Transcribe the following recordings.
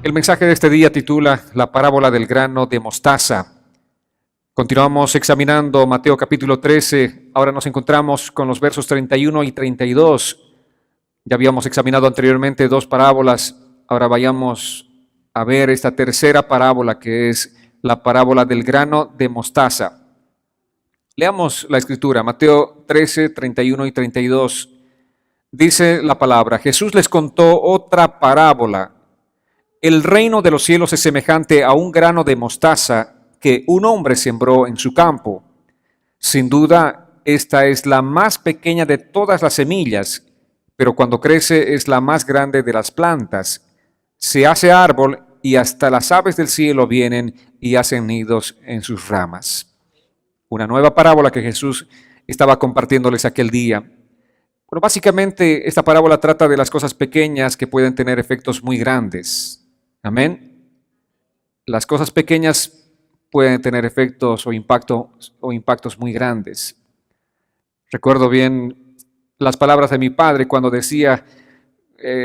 El mensaje de este día titula La parábola del grano de mostaza. Continuamos examinando Mateo capítulo 13. Ahora nos encontramos con los versos 31 y 32. Ya habíamos examinado anteriormente dos parábolas. Ahora vayamos a ver esta tercera parábola, que es la parábola del grano de mostaza. Leamos la escritura, Mateo 13, 31 y 32. Dice la palabra: Jesús les contó otra parábola. El reino de los cielos es semejante a un grano de mostaza que un hombre sembró en su campo. Sin duda, esta es la más pequeña de todas las semillas, pero cuando crece es la más grande de las plantas. Se hace árbol y hasta las aves del cielo vienen y hacen nidos en sus ramas. Una nueva parábola que Jesús estaba compartiéndoles aquel día. Bueno, básicamente esta parábola trata de las cosas pequeñas que pueden tener efectos muy grandes. Amén. Las cosas pequeñas pueden tener efectos o impactos muy grandes. Recuerdo bien las palabras de mi padre cuando decía,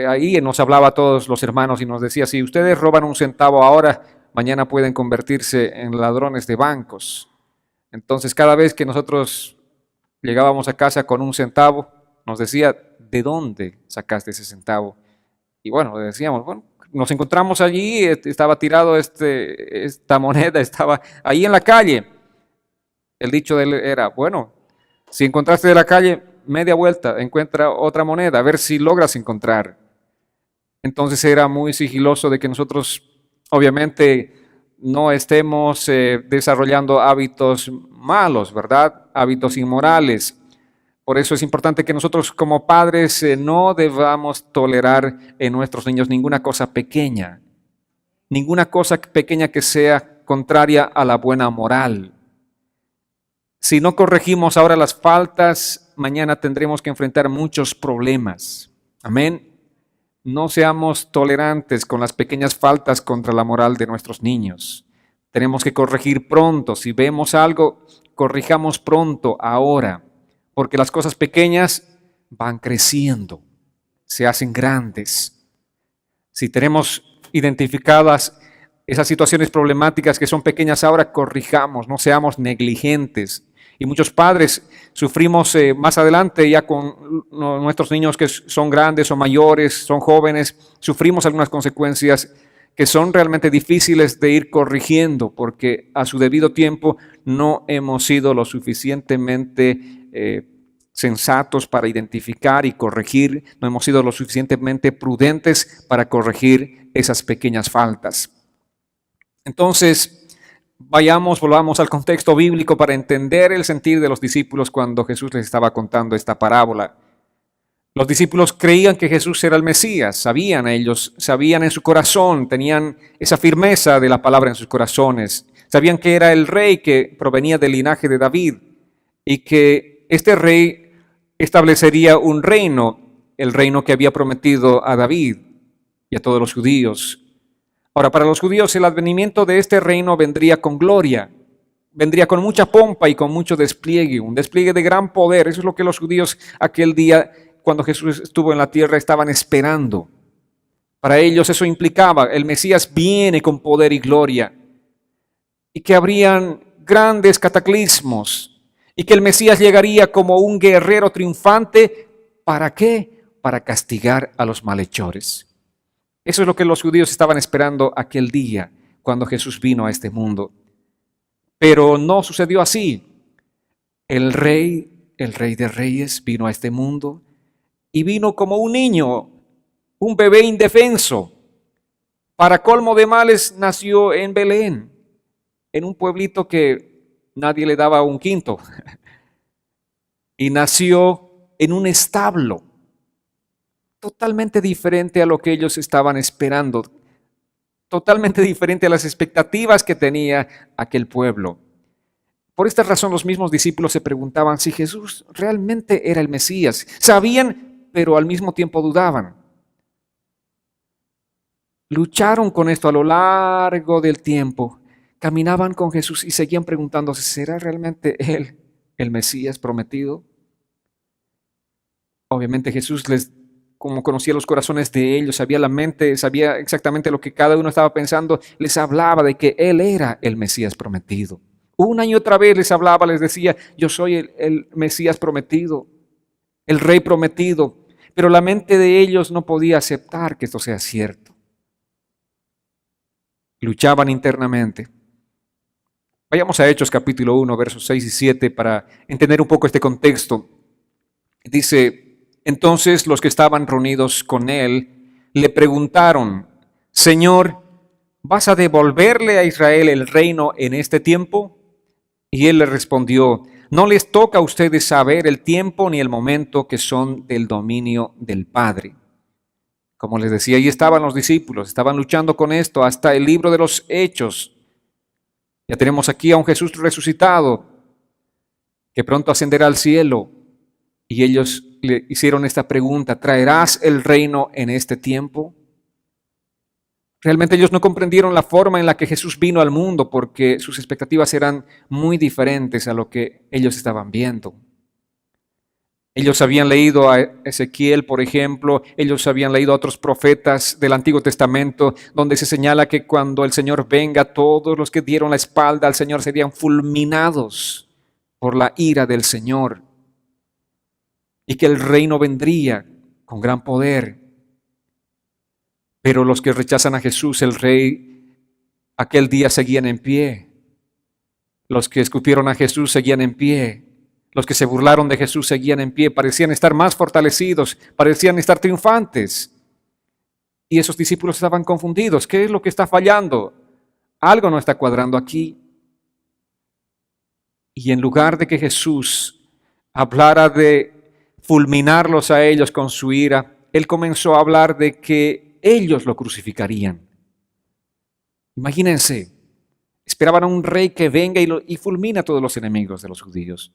ahí nos hablaba a todos los hermanos y nos decía: si ustedes roban un centavo ahora, mañana pueden convertirse en ladrones de bancos. Entonces, cada vez que nosotros llegábamos a casa con un centavo, nos decía: ¿de dónde sacaste ese centavo? Y bueno, le decíamos: bueno, nos encontramos allí, estaba tirado esta moneda, estaba ahí en la calle. El dicho de él era: bueno, si encontraste de la calle, media vuelta, encuentra otra moneda, a ver si logras encontrar. Entonces era muy sigiloso de que nosotros, obviamente, no estemos desarrollando hábitos malos, ¿verdad? Hábitos inmorales. Por eso es importante que nosotros como padres no debamos tolerar en nuestros niños ninguna cosa pequeña que sea contraria a la buena moral. Si no corregimos ahora las faltas, mañana tendremos que enfrentar muchos problemas. Amén. No seamos tolerantes con las pequeñas faltas contra la moral de nuestros niños. Tenemos que corregir pronto. Si vemos algo, corrijamos pronto, ahora. Porque las cosas pequeñas van creciendo, se hacen grandes. Si tenemos identificadas esas situaciones problemáticas que son pequeñas ahora, corrijamos, no seamos negligentes. Y muchos padres sufrimos más adelante, ya con nuestros niños que son grandes o mayores, son jóvenes, sufrimos algunas consecuencias que son realmente difíciles de ir corrigiendo, porque a su debido tiempo no hemos sido lo suficientemente sensatos para identificar y corregir, no hemos sido lo suficientemente prudentes para corregir esas pequeñas faltas. Entonces, volvamos al contexto bíblico para entender el sentir de los discípulos cuando Jesús les estaba contando esta parábola. Los discípulos creían que Jesús era el Mesías, sabían en su corazón, tenían esa firmeza de la palabra en sus corazones, sabían que era el rey que provenía del linaje de David y que este rey establecería un reino, el reino que había prometido a David y a todos los judíos. Ahora, para los judíos el advenimiento de este reino vendría con gloria, vendría con mucha pompa y con mucho despliegue, un despliegue de gran poder. Eso es lo que los judíos aquel día, cuando Jesús estuvo en la tierra, estaban esperando. Para ellos eso implicaba: el Mesías viene con poder y gloria, y que habrían grandes cataclismos, y que el Mesías llegaría como un guerrero triunfante. ¿Para qué? Para castigar a los malhechores. Eso es lo que los judíos estaban esperando aquel día, cuando Jesús vino a este mundo. Pero no sucedió así. El rey de reyes, vino a este mundo y vino como un niño, un bebé indefenso. Para colmo de males, nació en Belén, en un pueblito que nadie le daba un quinto. Y nació en un establo, totalmente diferente a lo que ellos estaban esperando, totalmente diferente a las expectativas que tenía aquel pueblo. Por esta razón los mismos discípulos se preguntaban si Jesús realmente era el Mesías. Sabían, pero al mismo tiempo dudaban. Lucharon con esto a lo largo del tiempo. Caminaban con Jesús y seguían preguntándose: ¿será realmente Él el Mesías prometido? Obviamente Jesús les como conocía los corazones de ellos, sabía la mente, sabía exactamente lo que cada uno estaba pensando, les hablaba de que Él era el Mesías prometido. Una y otra vez les hablaba, les decía, yo soy el Mesías prometido, el Rey prometido. Pero la mente de ellos no podía aceptar que esto sea cierto. Luchaban internamente. Vayamos a Hechos capítulo 1, versos 6 y 7 para entender un poco este contexto. Dice, entonces los que estaban reunidos con él le preguntaron, Señor, ¿vas a devolverle a Israel el reino en este tiempo? Y él le respondió, no les toca a ustedes saber el tiempo ni el momento que son del dominio del Padre. Como les decía, ahí estaban los discípulos, estaban luchando con esto hasta el libro de los Hechos. Ya tenemos aquí a un Jesús resucitado que pronto ascenderá al cielo. Y ellos le hicieron esta pregunta, ¿traerás el reino en este tiempo? Realmente ellos no comprendieron la forma en la que Jesús vino al mundo porque sus expectativas eran muy diferentes a lo que ellos estaban viendo. Ellos habían leído a Ezequiel, por ejemplo, ellos habían leído a otros profetas del Antiguo Testamento, donde se señala que cuando el Señor venga, todos los que dieron la espalda al Señor serían fulminados por la ira del Señor, y que el reino vendría con gran poder. Pero los que rechazan a Jesús, el Rey, aquel día seguían en pie. Los que escupieron a Jesús seguían en pie. Los que se burlaron de Jesús seguían en pie. Parecían estar más fortalecidos, parecían estar triunfantes. Y esos discípulos estaban confundidos. ¿Qué es lo que está fallando? Algo no está cuadrando aquí. Y en lugar de que Jesús hablara de fulminarlos a ellos con su ira, Él comenzó a hablar de que ellos lo crucificarían. Imagínense, esperaban a un rey que venga y fulmina a todos los enemigos de los judíos.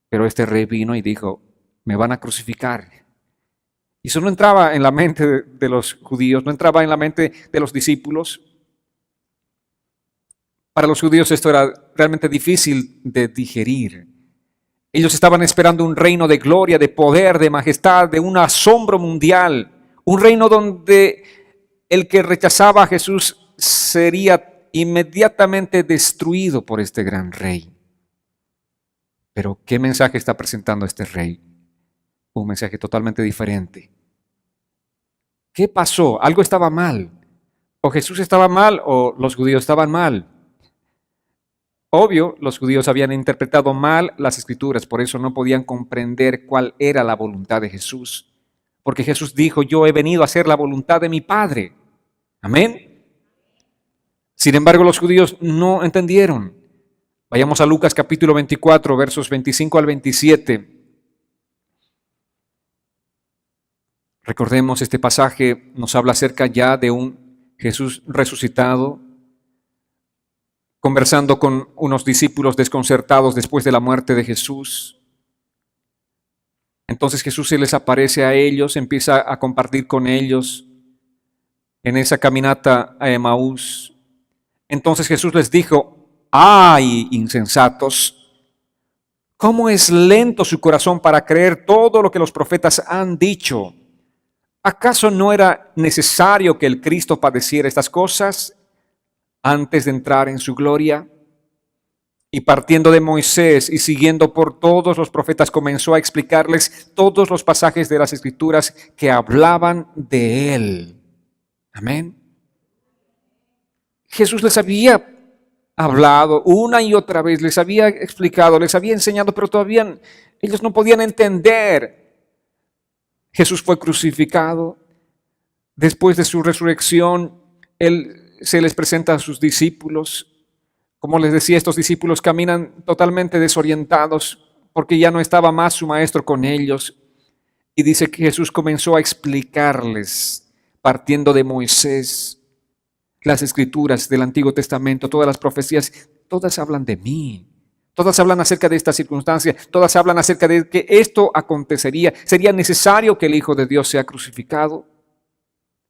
Pero este rey vino y dijo, me van a crucificar. Y eso no entraba en la mente de los judíos, no entraba en la mente de los discípulos. Para los judíos esto era realmente difícil de digerir. Ellos estaban esperando un reino de gloria, de poder, de majestad, de un asombro mundial. Un reino donde el que rechazaba a Jesús sería inmediatamente destruido por este gran rey. Pero ¿qué mensaje está presentando este rey? Un mensaje totalmente diferente. ¿Qué pasó? Algo estaba mal. O Jesús estaba mal o los judíos estaban mal. Obvio, los judíos habían interpretado mal las Escrituras, por eso no podían comprender cuál era la voluntad de Jesús. Porque Jesús dijo, yo he venido a hacer la voluntad de mi Padre. Amén. Sin embargo, los judíos no entendieron. Vayamos a Lucas capítulo 24, versos 25 al 27. Recordemos, este pasaje nos habla acerca ya de un Jesús resucitado, conversando con unos discípulos desconcertados después de la muerte de Jesús. Entonces Jesús se les aparece a ellos, empieza a compartir con ellos en esa caminata a Emaús. Entonces Jesús les dijo, ¡ay, insensatos! ¿Cómo es lento su corazón para creer todo lo que los profetas han dicho? ¿Acaso no era necesario que el Cristo padeciera estas cosas antes de entrar en su gloria? Y partiendo de Moisés y siguiendo por todos los profetas, comenzó a explicarles todos los pasajes de las Escrituras que hablaban de él. Amén. Jesús les había hablado una y otra vez, les había explicado, les había enseñado, pero todavía ellos no podían entender. Jesús fue crucificado. Después de su resurrección, Él se les presenta a sus discípulos. Como les decía, estos discípulos caminan totalmente desorientados porque ya no estaba más su maestro con ellos. Y dice que Jesús comenzó a explicarles, partiendo de Moisés, las Escrituras del Antiguo Testamento, todas las profecías, todas hablan de mí. Todas hablan acerca de esta circunstancia, todas hablan acerca de que esto acontecería. Sería necesario que el Hijo de Dios sea crucificado.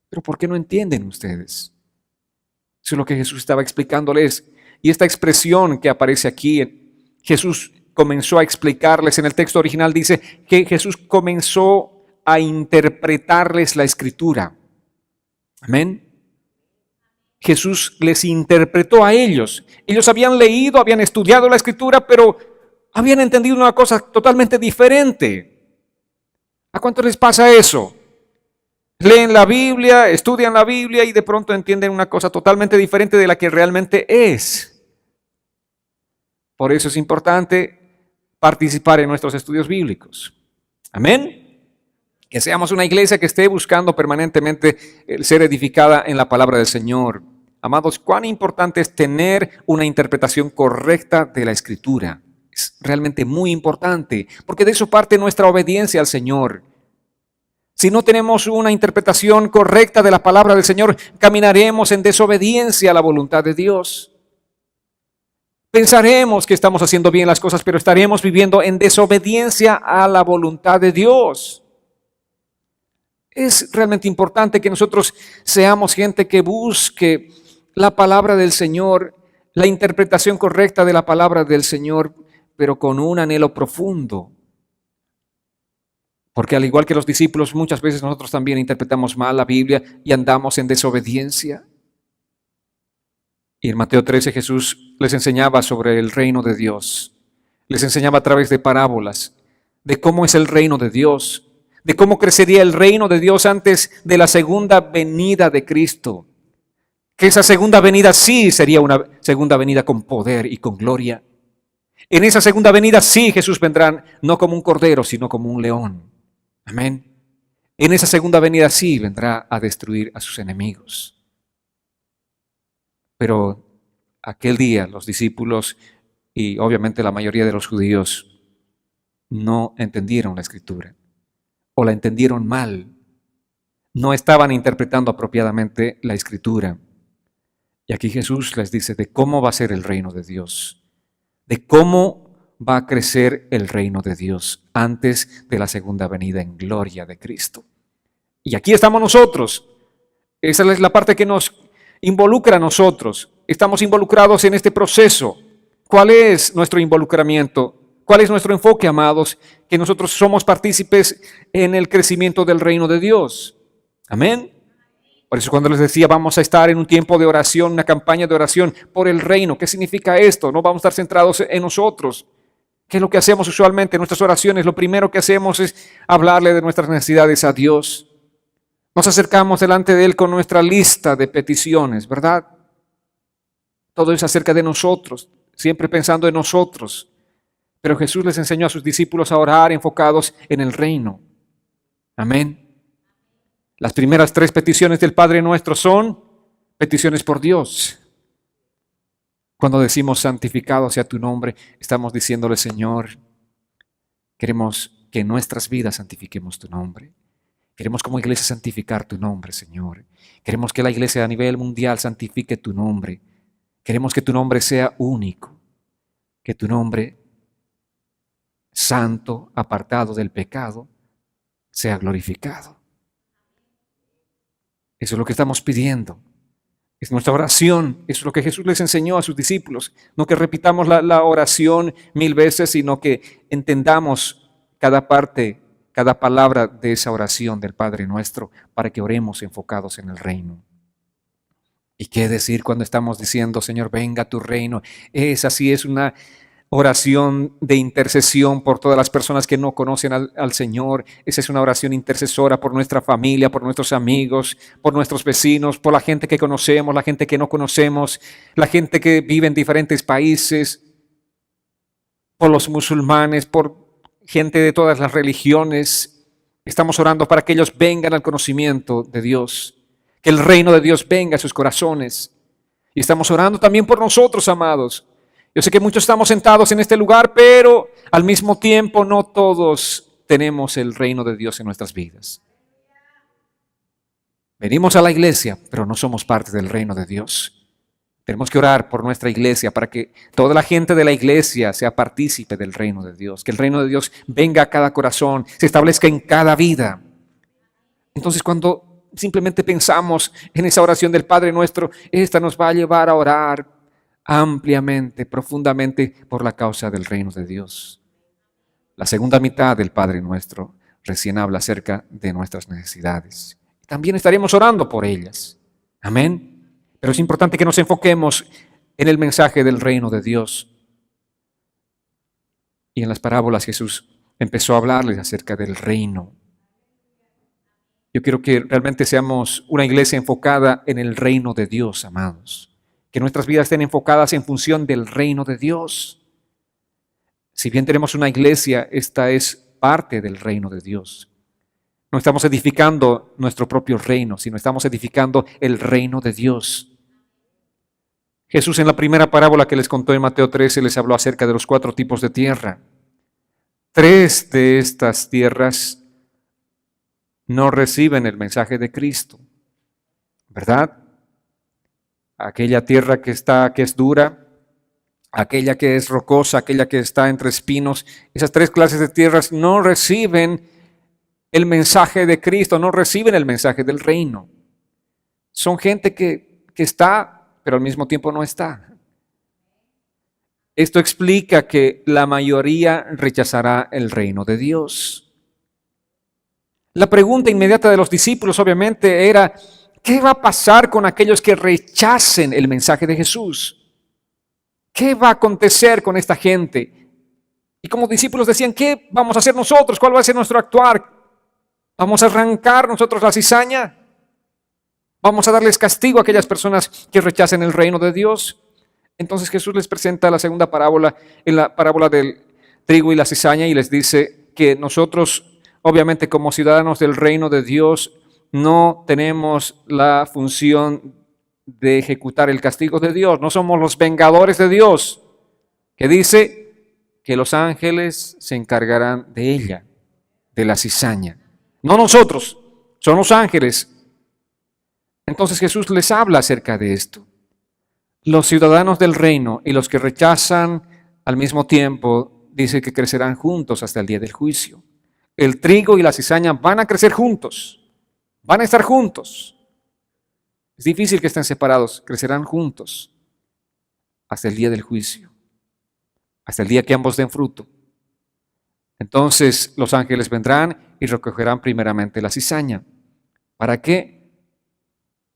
Pero ¿por qué no entienden ustedes? Eso es lo que Jesús estaba explicándoles. Y esta expresión que aparece aquí, Jesús comenzó a explicarles. En el texto original dice que Jesús comenzó a interpretarles la Escritura. Amén. Jesús les interpretó a ellos. Ellos habían leído, habían estudiado la Escritura, pero habían entendido una cosa totalmente diferente. ¿A cuánto les pasa eso? Leen la Biblia, estudian la Biblia y de pronto entienden una cosa totalmente diferente de la que realmente es. Por eso es importante participar en nuestros estudios bíblicos. Amén. Que seamos una iglesia que esté buscando permanentemente el ser edificada en la palabra del Señor. Amados, cuán importante es tener una interpretación correcta de la Escritura. Es realmente muy importante, porque de eso parte nuestra obediencia al Señor. Si no tenemos una interpretación correcta de la palabra del Señor, caminaremos en desobediencia a la voluntad de Dios. Pensaremos que estamos haciendo bien las cosas, pero estaremos viviendo en desobediencia a la voluntad de Dios. Es realmente importante que nosotros seamos gente que busque la palabra del Señor, la interpretación correcta de la palabra del Señor, pero con un anhelo profundo. Porque al igual que los discípulos, muchas veces nosotros también interpretamos mal la Biblia y andamos en desobediencia. Y en Mateo 13 Jesús les enseñaba sobre el reino de Dios. Les enseñaba a través de parábolas de cómo es el reino de Dios, de cómo crecería el reino de Dios antes de la segunda venida de Cristo. Que esa segunda venida sí sería una segunda venida con poder y con gloria. En esa segunda venida sí Jesús vendrá no como un cordero, sino como un león. Amén. En esa segunda venida sí vendrá a destruir a sus enemigos. Pero aquel día los discípulos y obviamente la mayoría de los judíos no entendieron la Escritura o la entendieron mal. No estaban interpretando apropiadamente la Escritura. Y aquí Jesús les dice de cómo va a ser el reino de Dios, de cómo va a crecer el reino de Dios antes de la segunda venida en gloria de Cristo. Y aquí estamos nosotros. Esa es la parte que nos involucra a nosotros. Estamos involucrados en este proceso. ¿Cuál es nuestro involucramiento? ¿Cuál es nuestro enfoque, amados? Que nosotros somos partícipes en el crecimiento del reino de Dios. Amén. Por eso cuando les decía, vamos a estar en un tiempo de oración, una campaña de oración por el reino. ¿Qué significa esto? No vamos a estar centrados en nosotros. ¿Qué es lo que hacemos usualmente en nuestras oraciones? Lo primero que hacemos es hablarle de nuestras necesidades a Dios. Nos acercamos delante de Él con nuestra lista de peticiones, ¿verdad? Todo es acerca de nosotros, siempre pensando en nosotros. Pero Jesús les enseñó a sus discípulos a orar enfocados en el reino. Amén. Las primeras 3 peticiones del Padre Nuestro son peticiones por Dios. Cuando decimos santificado sea tu nombre, estamos diciéndole, Señor, queremos que en nuestras vidas santifiquemos tu nombre. Queremos como iglesia santificar tu nombre, Señor. Queremos que la iglesia a nivel mundial santifique tu nombre. Queremos que tu nombre sea único, que tu nombre santo, apartado del pecado, sea glorificado. Eso es lo que estamos pidiendo. Es nuestra oración. Eso es lo que Jesús les enseñó a sus discípulos. No que repitamos la oración 1000 veces, sino que entendamos cada parte, cada palabra de esa oración del Padre Nuestro para que oremos enfocados en el reino. ¿Y qué decir cuando estamos diciendo, Señor, venga tu reino? Esa sí es una oración de intercesión por todas las personas que no conocen al Señor. Esa es una oración intercesora por nuestra familia, por nuestros amigos, por nuestros vecinos, por la gente que conocemos, la gente que no conocemos, la gente que vive en diferentes países, por los musulmanes, por gente de todas las religiones. Estamos orando para que ellos vengan al conocimiento de Dios, que el reino de Dios venga a sus corazones. Y estamos orando también por nosotros, amados. Yo sé que muchos estamos sentados en este lugar, pero al mismo tiempo no todos tenemos el reino de Dios en nuestras vidas. Venimos a la iglesia, pero no somos parte del reino de Dios. Tenemos que orar por nuestra iglesia para que toda la gente de la iglesia sea partícipe del reino de Dios, que el reino de Dios venga a cada corazón, se establezca en cada vida. Entonces, cuando simplemente pensamos en esa oración del Padre Nuestro, esta nos va a llevar a orar ampliamente, profundamente por la causa del reino de Dios. La segunda mitad del Padre Nuestro recién habla acerca de nuestras necesidades. También estaremos orando por ellas. Amén. Pero es importante que nos enfoquemos en el mensaje del reino de Dios. Y en las parábolas Jesús empezó a hablarles acerca del reino. Yo quiero que realmente seamos una iglesia enfocada en el reino de Dios, amados. Que nuestras vidas estén enfocadas en función del reino de Dios. Si bien tenemos una iglesia, esta es parte del reino de Dios. No estamos edificando nuestro propio reino, sino estamos edificando el reino de Dios. Jesús en la primera parábola que les contó en Mateo 13 les habló acerca de los 4 tipos de tierra. 3 de estas tierras no reciben el mensaje de Cristo, ¿verdad? Aquella tierra que es dura, aquella que es rocosa, aquella que está entre espinos, esas 3 clases de tierras no reciben el mensaje de Cristo, no reciben el mensaje del reino. Son gente que está, pero al mismo tiempo no está. Esto explica que la mayoría rechazará el reino de Dios. La pregunta inmediata de los discípulos obviamente era, ¿qué va a pasar con aquellos que rechacen el mensaje de Jesús? ¿Qué va a acontecer con esta gente? Y como discípulos decían, ¿qué vamos a hacer nosotros? ¿Cuál va a ser nuestro actuar? ¿Vamos a arrancar nosotros la cizaña? ¿Vamos a darles castigo a aquellas personas que rechacen el reino de Dios? Entonces Jesús les presenta la segunda parábola, en la parábola del trigo y la cizaña, y les dice que nosotros, obviamente como ciudadanos del reino de Dios, no tenemos la función de ejecutar el castigo de Dios. No somos los vengadores de Dios, que dice que los ángeles se encargarán de ella, de la cizaña. No nosotros, son los ángeles. Entonces Jesús les habla acerca de esto. Los ciudadanos del reino y los que rechazan al mismo tiempo, dice que crecerán juntos hasta el día del juicio. El trigo y la cizaña van a crecer juntos, van a estar juntos. Es difícil que estén separados, crecerán juntos hasta el día del juicio, hasta el día que ambos den fruto. Entonces los ángeles vendrán y recogerán primeramente la cizaña. ¿Para qué?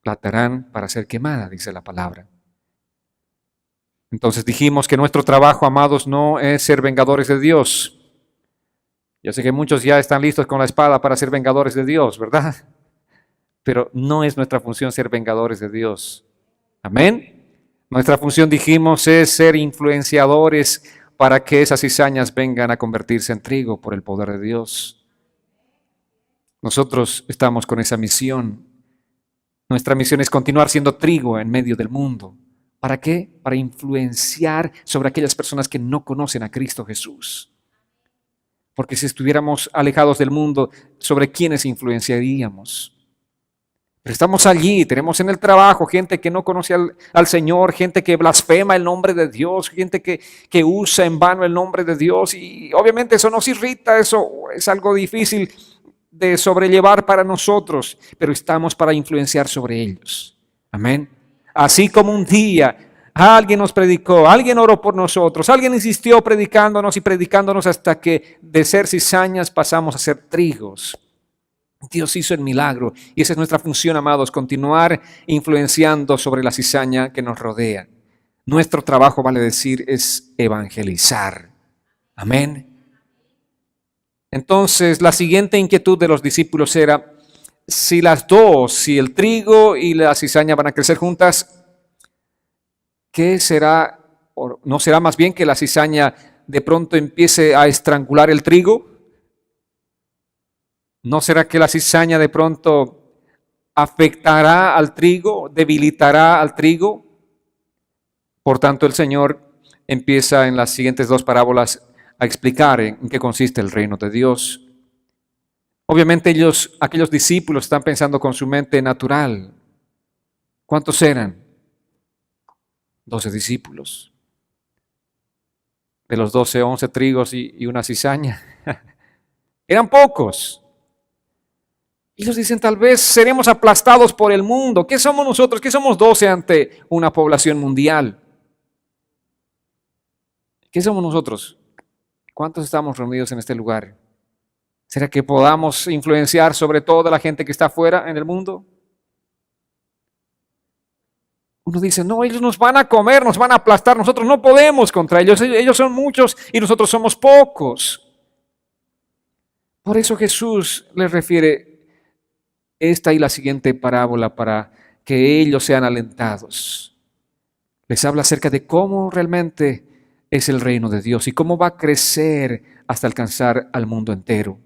La atarán para ser quemada, dice la palabra. Entonces dijimos que nuestro trabajo, amados, no es ser vengadores de Dios. Yo sé que muchos ya están listos con la espada para ser vengadores de Dios, ¿verdad? Pero no es nuestra función ser vengadores de Dios. Amén. Nuestra función, dijimos, es ser influenciadores para que esas cizañas vengan a convertirse en trigo por el poder de Dios. Nosotros estamos con esa misión. Nuestra misión es continuar siendo trigo en medio del mundo. ¿Para qué? Para influenciar sobre aquellas personas que no conocen a Cristo Jesús. Porque si estuviéramos alejados del mundo, ¿sobre quiénes influenciaríamos? Pero estamos allí, tenemos en el trabajo gente que no conoce al Señor, gente que blasfema el nombre de Dios, gente que usa en vano el nombre de Dios. Y obviamente eso nos irrita, eso es algo difícil de sobrellevar para nosotros, pero estamos para influenciar sobre ellos. Amén. Así como un día alguien nos predicó, alguien oró por nosotros, alguien insistió predicándonos y predicándonos hasta que de ser cizañas pasamos a ser trigos. Dios hizo el milagro y esa es nuestra función, amados, continuar influenciando sobre la cizaña que nos rodea. Nuestro trabajo, vale decir, es evangelizar. Amén. Entonces, la siguiente inquietud de los discípulos era, si las dos, si el trigo y la cizaña van a crecer juntas, ¿qué será? ¿O no será más bien que la cizaña de pronto empiece a estrangular el trigo? ¿No será que la cizaña de pronto afectará al trigo, debilitará al trigo? Por tanto, el Señor empieza en las siguientes 2 parábolas a explicar en qué consiste el reino de Dios. Obviamente aquellos discípulos están pensando con su mente natural. ¿Cuántos eran? 12 discípulos. De los 12, 11 trigos y una cizaña. Eran pocos. Ellos dicen, tal vez seremos aplastados por el mundo. ¿Qué somos nosotros? ¿Qué somos 12 ante una población mundial? ¿Qué somos nosotros? ¿Cuántos estamos reunidos en este lugar? ¿Será que podamos influenciar sobre toda la gente que está afuera en el mundo? Uno dice, no, ellos nos van a comer, nos van a aplastar, nosotros no podemos contra ellos, ellos son muchos y nosotros somos pocos. Por eso Jesús les refiere esta y la siguiente parábola para que ellos sean alentados. Les habla acerca de cómo realmente es el reino de Dios y cómo va a crecer hasta alcanzar al mundo entero.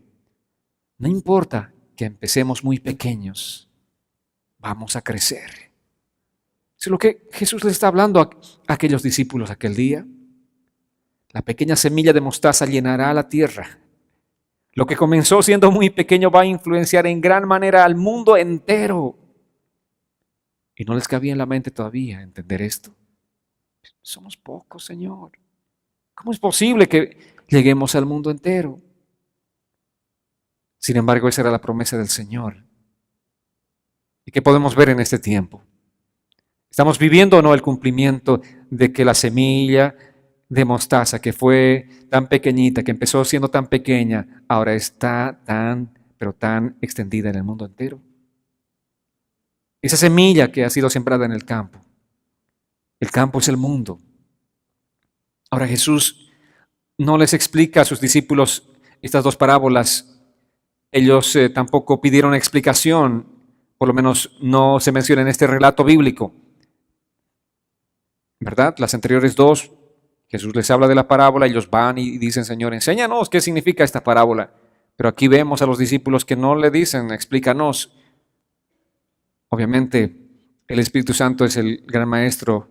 No importa que empecemos muy pequeños, vamos a crecer. Es lo que Jesús les está hablando a aquellos discípulos aquel día. La pequeña semilla de mostaza llenará la tierra. Lo que comenzó siendo muy pequeño va a influenciar en gran manera al mundo entero. Y no les cabía en la mente todavía entender esto. Somos pocos, Señor. ¿Cómo es posible que lleguemos al mundo entero? Sin embargo, esa era la promesa del Señor. ¿Y qué podemos ver en este tiempo? ¿Estamos viviendo o no el cumplimiento de que la semilla de mostaza, que fue tan pequeñita, que empezó siendo tan pequeña, ahora está pero tan extendida en el mundo entero? Esa semilla que ha sido sembrada en el campo es el mundo. Ahora Jesús no les explica a sus discípulos estas dos parábolas. Ellos tampoco pidieron explicación, por lo menos no se menciona en este relato bíblico. ¿Verdad? Las anteriores dos, Jesús les habla de la parábola, ellos van y dicen, Señor, enséñanos qué significa esta parábola. Pero aquí vemos a los discípulos que no le dicen, explícanos. Obviamente, el Espíritu Santo es el gran maestro,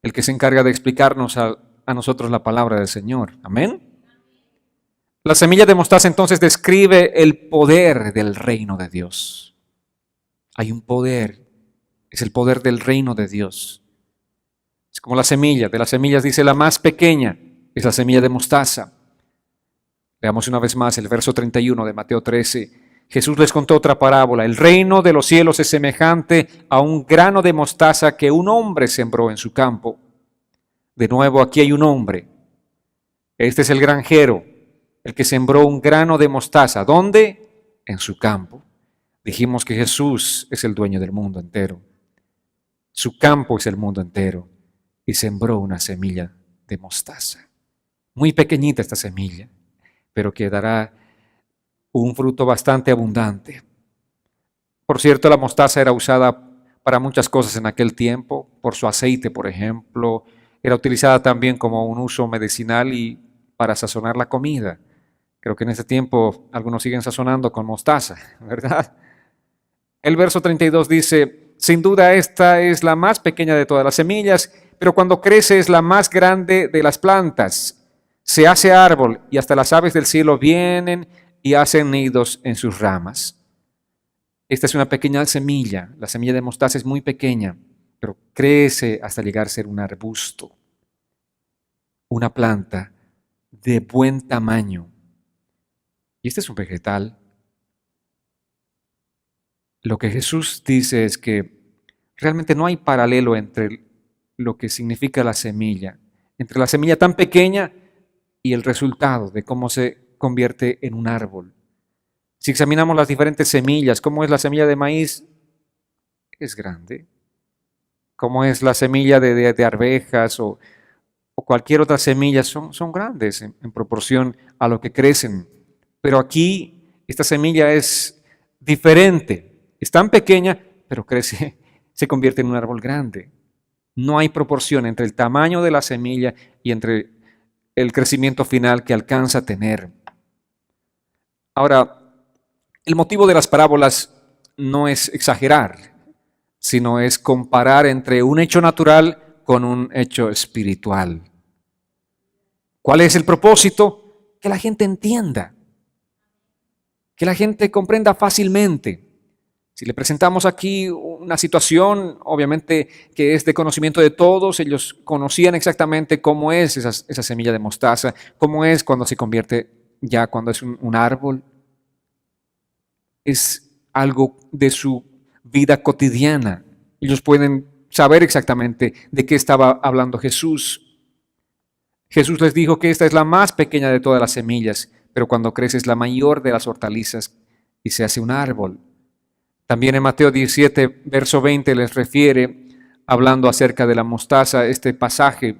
el que se encarga de explicarnos a nosotros la palabra del Señor. Amén. La semilla de mostaza entonces describe el poder del reino de Dios. Hay un poder, es el poder del reino de Dios. Es como la semilla, de las semillas dice la más pequeña, es la semilla de mostaza. Veamos una vez más el verso 31 de Mateo 13. Jesús les contó otra parábola. El reino de los cielos es semejante a un grano de mostaza que un hombre sembró en su campo. De nuevo, aquí hay un hombre. Este es el granjero, el que sembró un grano de mostaza. ¿Dónde? En su campo. Dijimos que Jesús es el dueño del mundo entero. Su campo es el mundo entero. Y sembró una semilla de mostaza. Muy pequeñita esta semilla, pero que dará un fruto bastante abundante. Por cierto, la mostaza era usada para muchas cosas en aquel tiempo, por su aceite, por ejemplo. Era utilizada también como un uso medicinal y para sazonar la comida. Creo que en ese tiempo algunos siguen sazonando con mostaza, ¿verdad? El verso 32 dice, sin duda esta es la más pequeña de todas las semillas, pero cuando crece es la más grande de las plantas. Se hace árbol y hasta las aves del cielo vienen y hacen nidos en sus ramas. Esta es una pequeña semilla. La semilla de mostaza es muy pequeña, pero crece hasta llegar a ser un arbusto, una planta de buen tamaño. Y este es un vegetal. Lo que Jesús dice es que realmente no hay paralelo entre lo que significa la semilla, entre la semilla tan pequeña y el resultado de cómo se convierte en un árbol. Si examinamos las diferentes semillas, ¿cómo es la semilla de maíz? Es grande. ¿Cómo es la semilla de arvejas o cualquier otra semilla? Son grandes en proporción a lo que crecen. Pero aquí esta semilla es diferente. Es tan pequeña, pero crece, se convierte en un árbol grande. No hay proporción entre el tamaño de la semilla y entre el crecimiento final que alcanza a tener. Ahora, el motivo de las parábolas no es exagerar, sino es comparar entre un hecho natural con un hecho espiritual. ¿Cuál es el propósito? Que la gente entienda, que la gente comprenda fácilmente. Si le presentamos aquí una situación, obviamente que es de conocimiento de todos, ellos conocían exactamente cómo es esa semilla de mostaza, cómo es cuando se convierte ya, cuando es un árbol. Es algo de su vida cotidiana. Ellos pueden saber exactamente de qué estaba hablando Jesús. Jesús les dijo que esta es la más pequeña de todas las semillas, pero cuando crece es la mayor de las hortalizas y se hace un árbol. También en Mateo 17, verso 20 les refiere, hablando acerca de la mostaza, este pasaje.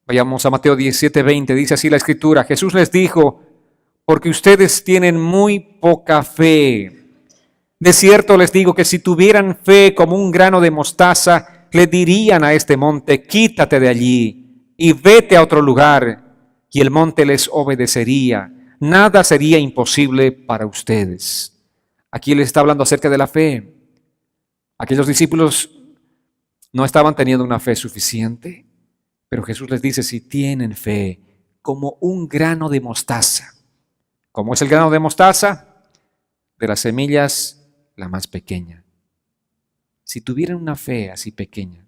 Vayamos a Mateo 17, 20, dice así la Escritura: Jesús les dijo: porque ustedes tienen muy poca fe. De cierto les digo que si tuvieran fe como un grano de mostaza, le dirían a este monte: quítate de allí y vete a otro lugar, y el monte les obedecería. Nada sería imposible para ustedes. Aquí les está hablando acerca de la fe. Aquellos discípulos no estaban teniendo una fe suficiente, pero Jesús les dice: si tienen fe como un grano de mostaza. ¿Cómo es el grano de mostaza? De las semillas, la más pequeña. Si tuvieran una fe así pequeña.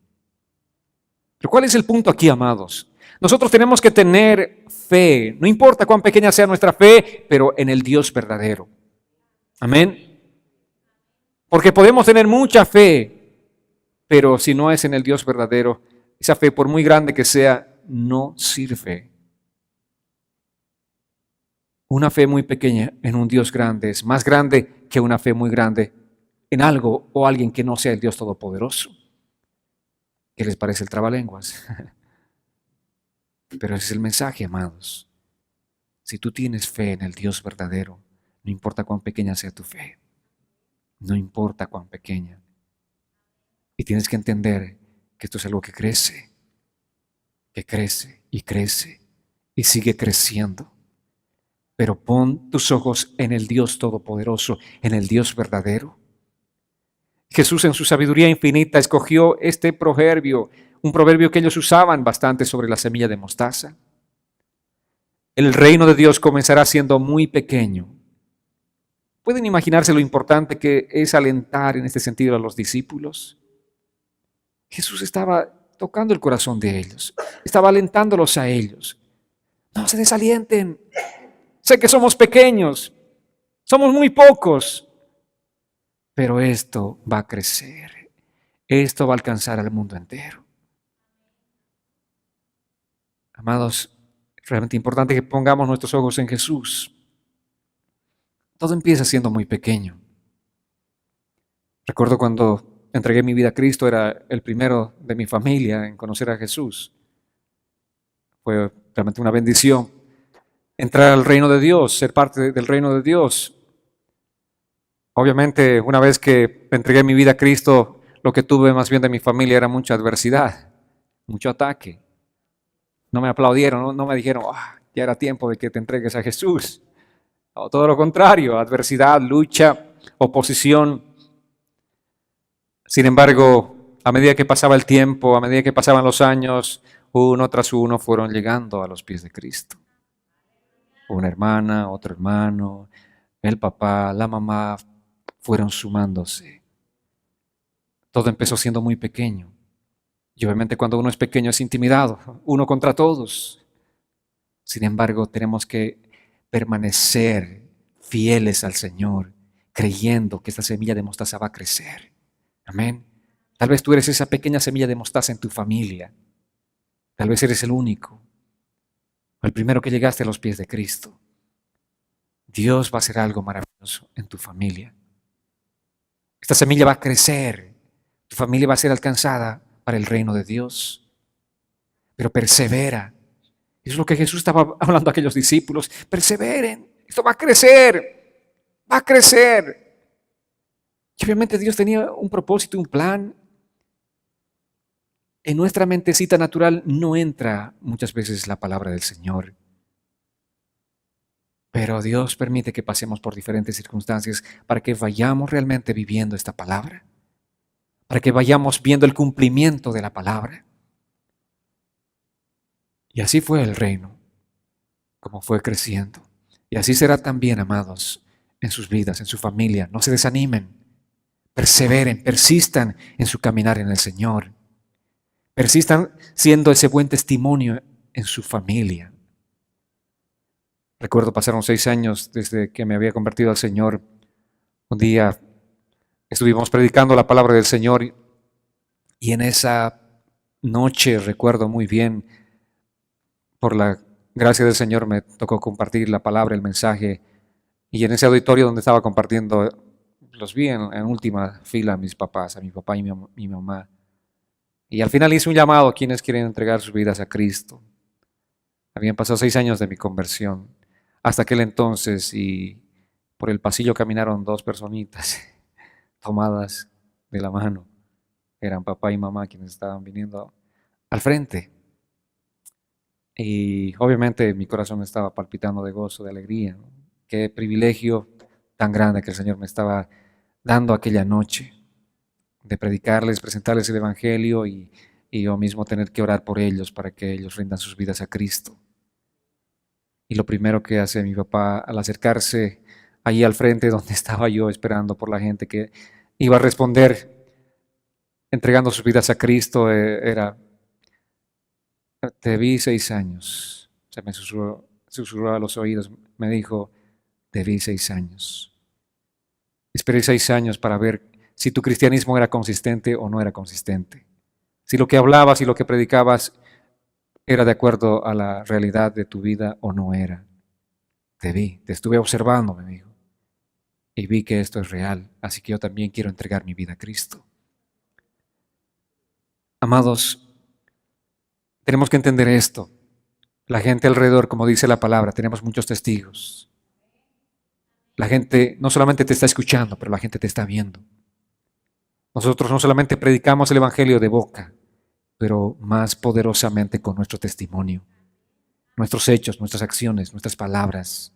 Pero ¿cuál es el punto aquí, amados? Nosotros tenemos que tener fe, no importa cuán pequeña sea nuestra fe, pero en el Dios verdadero. Amén. Porque podemos tener mucha fe, pero si no es en el Dios verdadero, esa fe, por muy grande que sea, no sirve. Una fe muy pequeña en un Dios grande es más grande que una fe muy grande en algo o alguien que no sea el Dios Todopoderoso. ¿Qué les parece el trabalenguas? Pero ese es el mensaje, amados. Si tú tienes fe en el Dios verdadero, no importa cuán pequeña sea tu fe, no importa cuán pequeña. Y tienes que entender que esto es algo que crece y sigue creciendo. Pero pon tus ojos en el Dios Todopoderoso, en el Dios verdadero. Jesús en su sabiduría infinita escogió este proverbio, un proverbio que ellos usaban bastante sobre la semilla de mostaza. El reino de Dios comenzará siendo muy pequeño. ¿Pueden imaginarse lo importante que es alentar en este sentido a los discípulos? Jesús estaba tocando el corazón de ellos, estaba alentándolos a ellos. No se desalienten. Sé que somos pequeños, somos muy pocos, pero esto va a crecer, esto va a alcanzar al mundo entero. Amados, es realmente importante que pongamos nuestros ojos en Jesús. Todo empieza siendo muy pequeño. Recuerdo cuando entregué mi vida a Cristo, era el primero de mi familia en conocer a Jesús. Fue realmente una bendición entrar al reino de Dios, ser parte del reino de Dios. Obviamente, una vez que entregué mi vida a Cristo, lo que tuve más bien de mi familia era mucha adversidad, mucho ataque. No me aplaudieron, no me dijeron: ya era tiempo de que te entregues a Jesús. No, todo lo contrario, adversidad, lucha, oposición. Sin embargo, a medida que pasaba el tiempo, a medida que pasaban los años, uno tras uno fueron llegando a los pies de Cristo. Una hermana, otro hermano, el papá, la mamá, fueron sumándose. Todo empezó siendo muy pequeño. Y obviamente cuando uno es pequeño es intimidado, uno contra todos. Sin embargo, tenemos que permanecer fieles al Señor, creyendo que esta semilla de mostaza va a crecer. Amén. Tal vez tú eres esa pequeña semilla de mostaza en tu familia. Tal vez eres el único, el primero que llegaste a los pies de Cristo. Dios va a hacer algo maravilloso en tu familia. Esta semilla va a crecer. Tu familia va a ser alcanzada para el reino de Dios. Pero persevera. Eso es lo que Jesús estaba hablando a aquellos discípulos. Perseveren. Esto va a crecer. Va a crecer. Y obviamente Dios tenía un propósito, un plan. En nuestra mentecita natural no entra muchas veces la palabra del Señor. Pero Dios permite que pasemos por diferentes circunstancias para que vayamos realmente viviendo esta palabra. Para que vayamos viendo el cumplimiento de la palabra. Y así fue el reino, como fue creciendo. Y así será también, amados, en sus vidas, en su familia. No se desanimen, perseveren, persistan en su caminar en el Señor. Persistan siendo ese buen testimonio en su familia. Recuerdo, pasaron 6 años desde que me había convertido al Señor. Un día estuvimos predicando la palabra del Señor y en esa noche, recuerdo muy bien, por la gracias del Señor me tocó compartir la palabra, el mensaje, y en ese auditorio donde estaba compartiendo, los vi en última fila a mis papás, a mi papá y mi mamá. Y al final hice un llamado a quienes quieren entregar sus vidas a Cristo. Habían pasado 6 años de mi conversión. Hasta aquel entonces, y por el pasillo caminaron 2 personitas tomadas de la mano. Eran papá y mamá quienes estaban viniendo al frente. Y obviamente mi corazón estaba palpitando de gozo, de alegría, ¿no? Qué privilegio tan grande que el Señor me estaba dando aquella noche, de predicarles, presentarles el Evangelio y yo mismo tener que orar por ellos para que ellos rindan sus vidas a Cristo. Y lo primero que hace mi papá al acercarse allí al frente donde estaba yo esperando por la gente que iba a responder entregando sus vidas a Cristo, era: te vi 6 años. Se me susurró a los oídos, me dijo: te vi 6 años. Esperé 6 años para ver si tu cristianismo era consistente o no era consistente. Si lo que hablabas y lo que predicabas era de acuerdo a la realidad de tu vida o no era. Te vi, te estuve observando, me dijo, y vi que esto es real, así que yo también quiero entregar mi vida a Cristo. Amados, tenemos que entender esto. La gente alrededor, como dice la palabra, tenemos muchos testigos. La gente no solamente te está escuchando, pero la gente te está viendo. Nosotros no solamente predicamos el Evangelio de boca, pero más poderosamente con nuestro testimonio, nuestros hechos, nuestras acciones, nuestras palabras.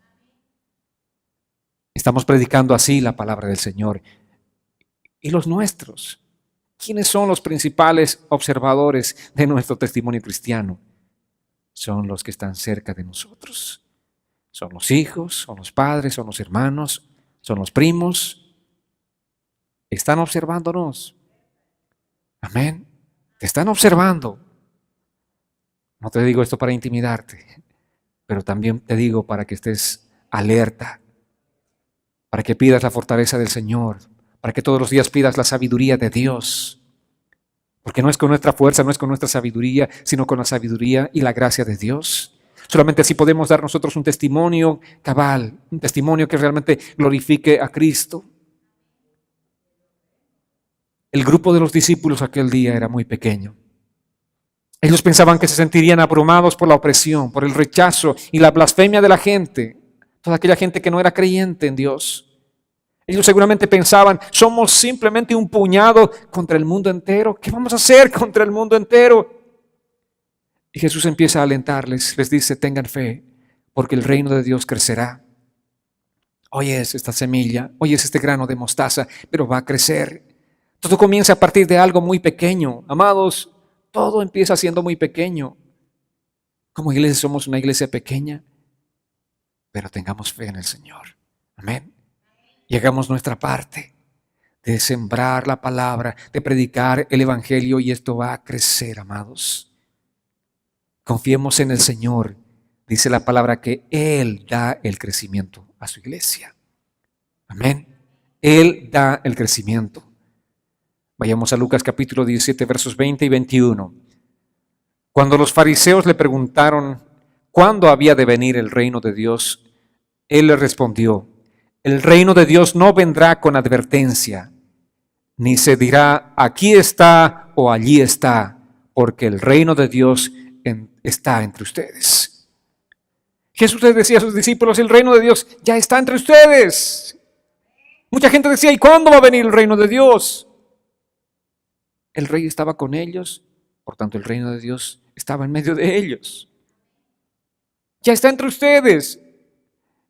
Estamos predicando así la palabra del Señor. ¿Y los nuestros? ¿Quiénes son los principales observadores de nuestro testimonio cristiano? Son los que están cerca de nosotros. Son los hijos, son los padres, son los hermanos, son los primos. Están observándonos. Amén. Te están observando. No te digo esto para intimidarte, pero también te digo para que estés alerta, para que pidas la fortaleza del Señor, para que todos los días pidas la sabiduría de Dios. Porque no es con nuestra fuerza, no es con nuestra sabiduría, sino con la sabiduría y la gracia de Dios. Solamente así podemos dar nosotros un testimonio cabal, un testimonio que realmente glorifique a Cristo. El grupo de los discípulos aquel día era muy pequeño. Ellos pensaban que se sentirían abrumados por la opresión, por el rechazo y la blasfemia de la gente, toda aquella gente que no era creyente en Dios. Ellos seguramente pensaban: somos simplemente un puñado contra el mundo entero. ¿Qué vamos a hacer contra el mundo entero? Y Jesús empieza a alentarles, les dice: tengan fe, porque el reino de Dios crecerá. Hoy es esta semilla, hoy es este grano de mostaza, pero va a crecer. Todo comienza a partir de algo muy pequeño. Amados, todo empieza siendo muy pequeño. Como iglesia somos una iglesia pequeña, pero tengamos fe en el Señor. Amén. Y hagamos nuestra parte de sembrar la palabra, de predicar el Evangelio, y esto va a crecer, amados. Confiemos en el Señor. Dice la palabra que Él da el crecimiento a su iglesia. Amén. Él da el crecimiento. Vayamos a Lucas capítulo 17, versos 20 y 21. Cuando los fariseos le preguntaron cuándo había de venir el reino de Dios, Él les respondió: el reino de Dios no vendrá con advertencia, ni se dirá aquí está o allí está, porque el reino de Dios está entre ustedes. Jesús les decía a sus discípulos: el reino de Dios ya está entre ustedes. Mucha gente decía: ¿y cuándo va a venir el reino de Dios? El rey estaba con ellos, por tanto el reino de Dios estaba en medio de ellos. Ya está entre ustedes.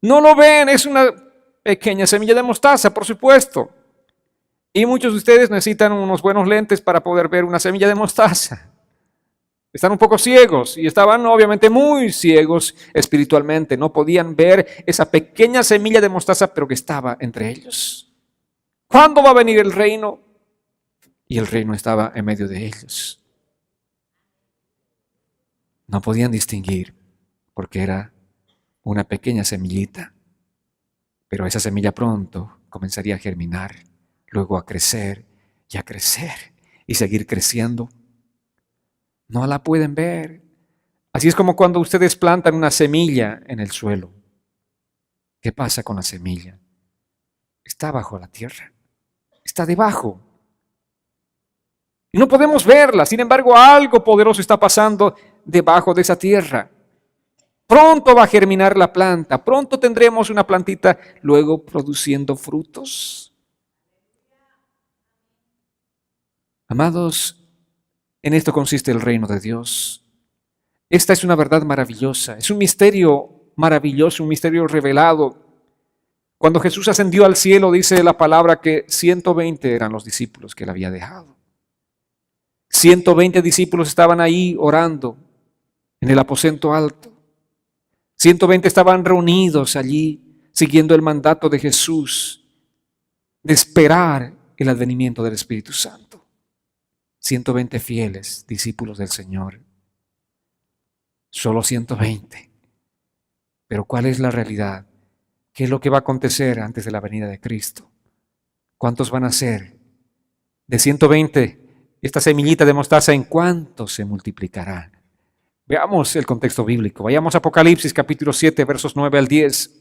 No lo ven, es una pequeña semilla de mostaza, por supuesto. Y muchos de ustedes necesitan unos buenos lentes para poder ver una semilla de mostaza. Están un poco ciegos, y estaban obviamente muy ciegos espiritualmente. No podían ver esa pequeña semilla de mostaza, pero que estaba entre ellos. ¿Cuándo va a venir el reino? Y el reino estaba en medio de ellos. No podían distinguir porque era una pequeña semillita. Pero esa semilla pronto comenzaría a germinar, luego a crecer y seguir creciendo. No la pueden ver. Así es como cuando ustedes plantan una semilla en el suelo. ¿Qué pasa con la semilla? Está bajo la tierra, está debajo. Y no podemos verla, sin embargo, algo poderoso está pasando debajo de esa tierra. Pronto va a germinar la planta, pronto tendremos una plantita luego produciendo frutos. Amados, en esto consiste el reino de Dios. Esta es una verdad maravillosa, es un misterio maravilloso, un misterio revelado. Cuando Jesús ascendió al cielo, dice la palabra que 120 eran los discípulos que él había dejado. 120 discípulos estaban ahí orando en el aposento alto. 120 estaban reunidos allí, siguiendo el mandato de Jesús de esperar el advenimiento del Espíritu Santo. 120 fieles discípulos del Señor. Solo 120. Pero ¿cuál es la realidad? ¿Qué es lo que va a acontecer antes de la venida de Cristo? ¿Cuántos van a ser? De 120, esta semillita de mostaza, ¿en cuánto se multiplicará? Veamos el contexto bíblico. Vayamos a Apocalipsis capítulo 7, versos 9 al 10.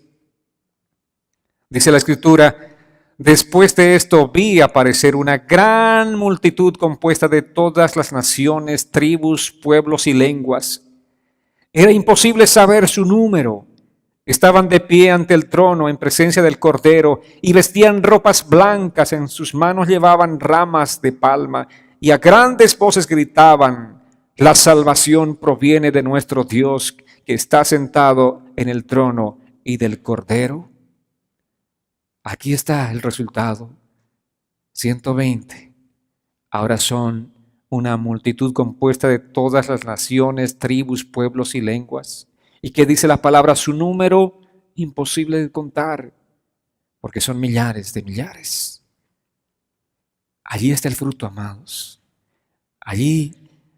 Dice la Escritura: después de esto vi aparecer una gran multitud compuesta de todas las naciones, tribus, pueblos y lenguas. Era imposible saber su número. Estaban de pie ante el trono en presencia del Cordero y vestían ropas blancas, en sus manos llevaban ramas de palma y a grandes voces gritaban: la salvación proviene de nuestro Dios que está sentado en el trono y del Cordero. Aquí está el resultado. 120. Ahora son una multitud compuesta de todas las naciones, tribus, pueblos y lenguas. ¿Y qué dice la palabra? Su número imposible de contar, porque son millares de millares. Allí está el fruto, amados. Allí,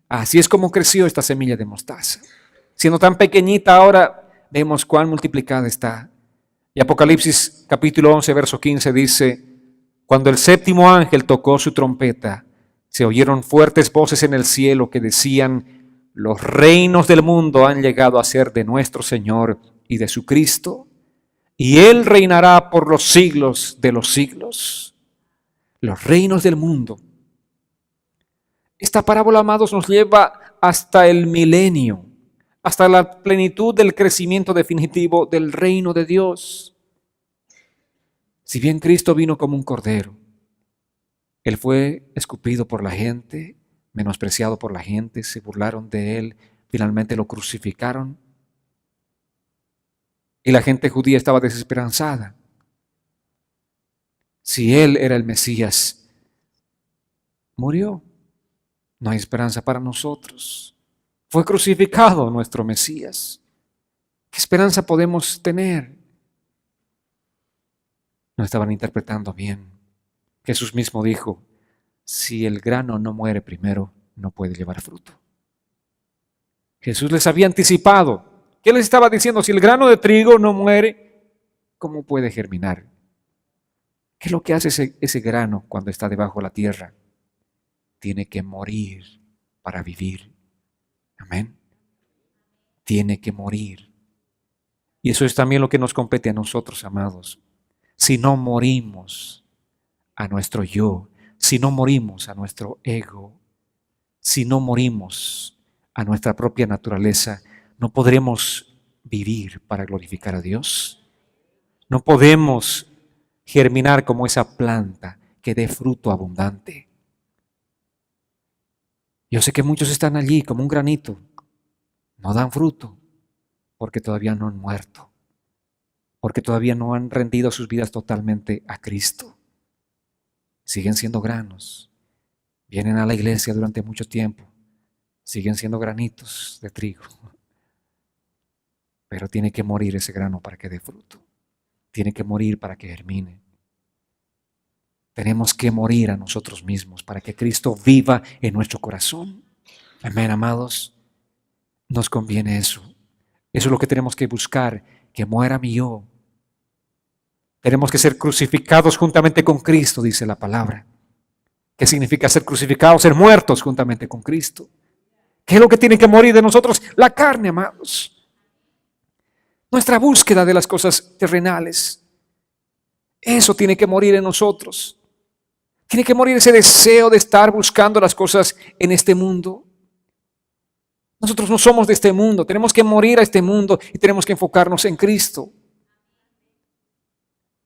así es como creció esta semilla de mostaza. Siendo tan pequeñita, ahora vemos cuán multiplicada está. Y Apocalipsis capítulo 11, verso 15 dice: cuando el séptimo ángel tocó su trompeta, se oyeron fuertes voces en el cielo que decían: los reinos del mundo han llegado a ser de nuestro Señor y de su Cristo, y Él reinará por los siglos de los siglos. Los reinos del mundo. Esta parábola, amados, nos lleva hasta el milenio, hasta la plenitud del crecimiento definitivo del reino de Dios. Si bien Cristo vino como un cordero, Él fue escupido por la gente, menospreciado por la gente, se burlaron de Él, finalmente lo crucificaron. Y la gente judía estaba desesperanzada. Si Él era el Mesías, murió. No hay esperanza para nosotros. Fue crucificado nuestro Mesías. ¿Qué esperanza podemos tener? No estaban interpretando bien. Jesús mismo dijo: si el grano no muere primero, no puede llevar fruto. Jesús les había anticipado. ¿Qué les estaba diciendo? Si el grano de trigo no muere, ¿cómo puede germinar? ¿Qué es lo que hace ese grano cuando está debajo de la tierra? Tiene que morir para vivir. Amén. Tiene que morir. Y eso es también lo que nos compete a nosotros, amados. Si no morimos a nuestro yo, si no morimos a nuestro ego, si no morimos a nuestra propia naturaleza, no podremos vivir para glorificar a Dios. No podemos germinar como esa planta que dé fruto abundante. Yo sé que muchos están allí como un granito, no dan fruto porque todavía no han muerto, porque todavía no han rendido sus vidas totalmente a Cristo. Siguen siendo granos, vienen a la iglesia durante mucho tiempo, siguen siendo granitos de trigo, pero tiene que morir ese grano para que dé fruto, tiene que morir para que germine. Tenemos que morir a nosotros mismos para que Cristo viva en nuestro corazón. Amén, amados. Nos conviene eso. Eso es lo que tenemos que buscar, que muera mi yo. Tenemos que ser crucificados juntamente con Cristo, dice la palabra. ¿Qué significa ser crucificados? Ser muertos juntamente con Cristo. ¿Qué es lo que tiene que morir de nosotros? La carne, amados. Nuestra búsqueda de las cosas terrenales. Eso tiene que morir en nosotros. Tiene que morir ese deseo de estar buscando las cosas en este mundo. Nosotros no somos de este mundo. Tenemos que morir a este mundo y tenemos que enfocarnos en Cristo.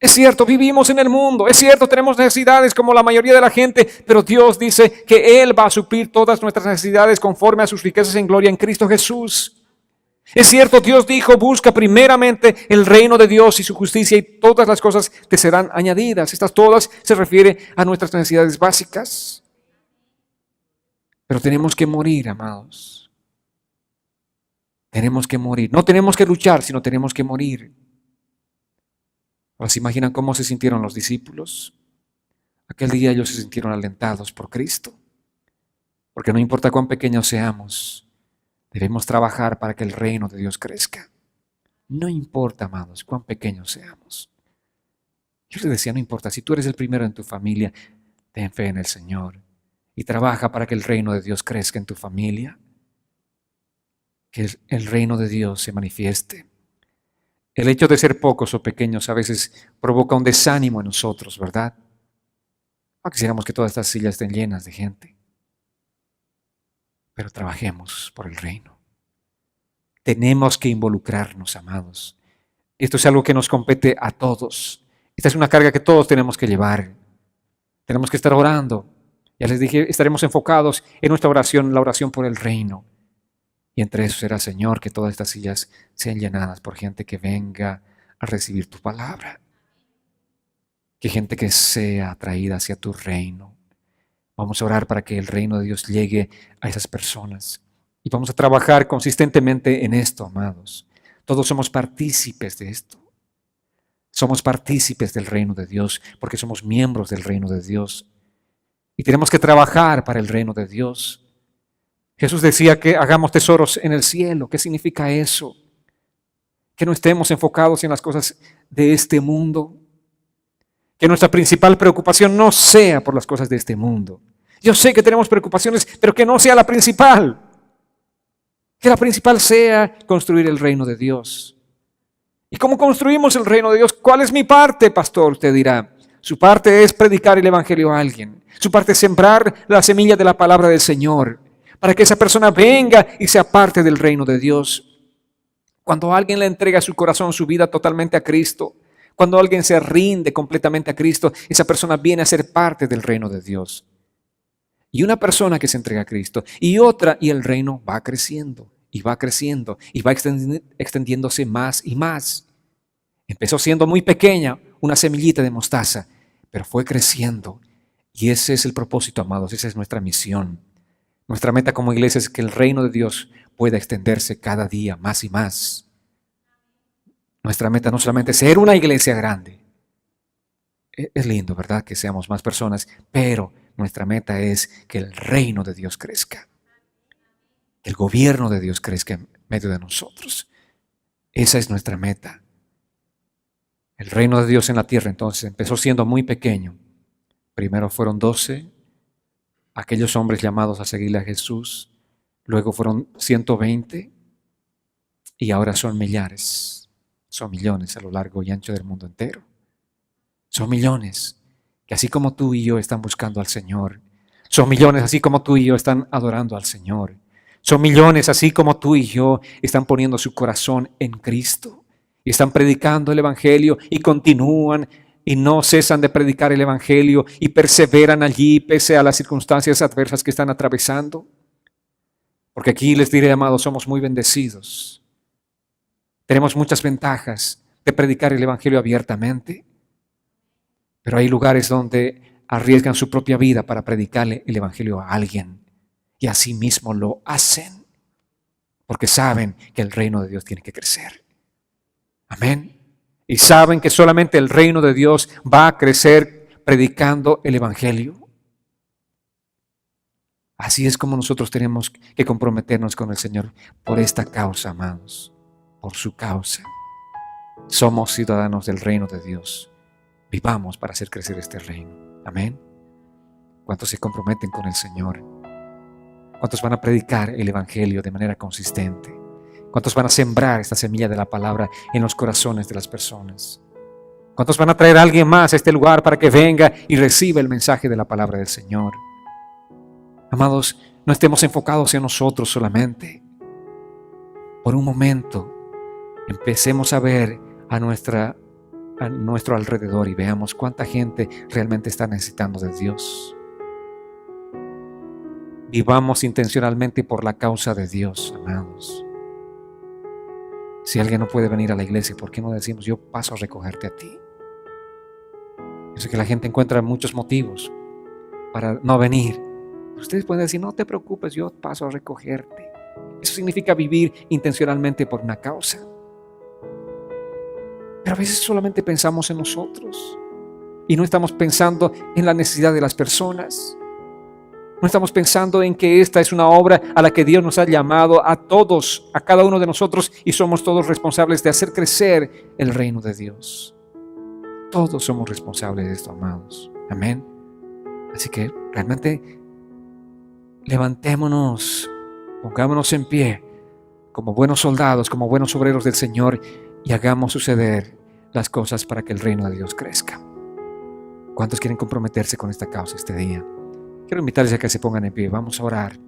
Es cierto, vivimos en el mundo. Es cierto, tenemos necesidades como la mayoría de la gente, pero Dios dice que Él va a suplir todas nuestras necesidades conforme a sus riquezas en gloria en Cristo Jesús. Es cierto, Dios dijo, busca primeramente el reino de Dios y su justicia y todas las cosas te serán añadidas. Estas todas se refieren a nuestras necesidades básicas. Pero tenemos que morir, amados. Tenemos que morir. No tenemos que luchar, sino tenemos que morir. ¿Ahora se imaginan cómo se sintieron los discípulos? Aquel día ellos se sintieron alentados por Cristo. Porque no importa cuán pequeños seamos, debemos trabajar para que el reino de Dios crezca. No importa, amados, cuán pequeños seamos. Yo les decía, no importa, si tú eres el primero en tu familia, ten fe en el Señor y trabaja para que el reino de Dios crezca en tu familia. Que el reino de Dios se manifieste. El hecho de ser pocos o pequeños a veces provoca un desánimo en nosotros, ¿verdad? No quisiéramos que todas estas sillas estén llenas de gente. Pero trabajemos por el reino. Tenemos que involucrarnos, amados. Esto es algo que nos compete a todos. Esta es una carga que todos tenemos que llevar. Tenemos que estar orando. Ya les dije, estaremos enfocados en nuestra oración, la oración por el reino. Y entre eso será, Señor, que todas estas sillas sean llenadas por gente que venga a recibir tu palabra. Que gente que sea atraída hacia tu reino. Vamos a orar para que el reino de Dios llegue a esas personas. Y vamos a trabajar consistentemente en esto, amados. Todos somos partícipes de esto. Somos partícipes del reino de Dios porque somos miembros del reino de Dios. Y tenemos que trabajar para el reino de Dios. Jesús decía que hagamos tesoros en el cielo. ¿Qué significa eso? Que no estemos enfocados en las cosas de este mundo. Que nuestra principal preocupación no sea por las cosas de este mundo. Yo sé que tenemos preocupaciones, pero que no sea la principal. Que la principal sea construir el reino de Dios. ¿Y cómo construimos el reino de Dios? ¿Cuál es mi parte, pastor? Usted dirá. Su parte es predicar el evangelio a alguien. Su parte es sembrar la semilla de la palabra del Señor, para que esa persona venga y sea parte del reino de Dios. Cuando alguien le entrega su corazón, su vida totalmente a Cristo, cuando alguien se rinde completamente a Cristo, esa persona viene a ser parte del reino de Dios. Y una persona que se entrega a Cristo y otra, y el reino va creciendo y va creciendo y va extendiéndose más y más. Empezó siendo muy pequeña, una semillita de mostaza, pero fue creciendo. Y ese es el propósito, amados, esa es nuestra misión. Nuestra meta como iglesia es que el reino de Dios pueda extenderse cada día más y más. Nuestra meta no solamente es ser una iglesia grande. Es lindo, ¿verdad?, que seamos más personas, pero nuestra meta es que el reino de Dios crezca. Que el gobierno de Dios crezca en medio de nosotros. Esa es nuestra meta. El reino de Dios en la tierra entonces empezó siendo muy pequeño. Primero fueron 12. Aquellos hombres llamados a seguirle a Jesús, luego fueron 120 y ahora son millares, son millones a lo largo y ancho del mundo entero. Son millones que así como tú y yo están buscando al Señor. Son millones así como tú y yo están adorando al Señor. Son millones así como tú y yo están poniendo su corazón en Cristo y están predicando el Evangelio y continúan y no cesan de predicar el Evangelio y perseveran allí pese a las circunstancias adversas que están atravesando. Porque aquí les diré, amados, somos muy bendecidos. Tenemos muchas ventajas de predicar el Evangelio abiertamente, pero hay lugares donde arriesgan su propia vida para predicarle el Evangelio a alguien y así mismo lo hacen porque saben que el reino de Dios tiene que crecer. Amén. Y saben que solamente el reino de Dios va a crecer predicando el Evangelio. Así es como nosotros tenemos que comprometernos con el Señor por esta causa, amados, por su causa. Somos ciudadanos del reino de Dios. Vivamos para hacer crecer este reino. Amén. ¿Cuántos se comprometen con el Señor? ¿Cuántos van a predicar el Evangelio de manera consistente? ¿Cuántos van a sembrar esta semilla de la palabra en los corazones de las personas? ¿Cuántos van a traer a alguien más a este lugar para que venga y reciba el mensaje de la palabra del Señor? Amados, no estemos enfocados en nosotros solamente. Por un momento, empecemos a ver a nuestro alrededor y veamos cuánta gente realmente está necesitando de Dios. Vivamos intencionalmente por la causa de Dios, amados. Si alguien no puede venir a la iglesia, ¿por qué no decimos, yo paso a recogerte a ti? Yo sé que la gente encuentra muchos motivos para no venir. Ustedes pueden decir, no te preocupes, yo paso a recogerte. Eso significa vivir intencionalmente por una causa. Pero a veces solamente pensamos en nosotros y no estamos pensando en la necesidad de las personas. No estamos pensando en que esta es una obra a la que Dios nos ha llamado a todos, a cada uno de nosotros, y somos todos responsables de hacer crecer el reino de Dios. Todos somos responsables de esto, amados. Amén. Así que realmente levantémonos, pongámonos en pie como buenos soldados, como buenos obreros del Señor, y hagamos suceder las cosas para que el reino de Dios crezca. ¿Cuántos quieren comprometerse con esta causa este día? Quiero invitarles a que se pongan en pie. Vamos a orar.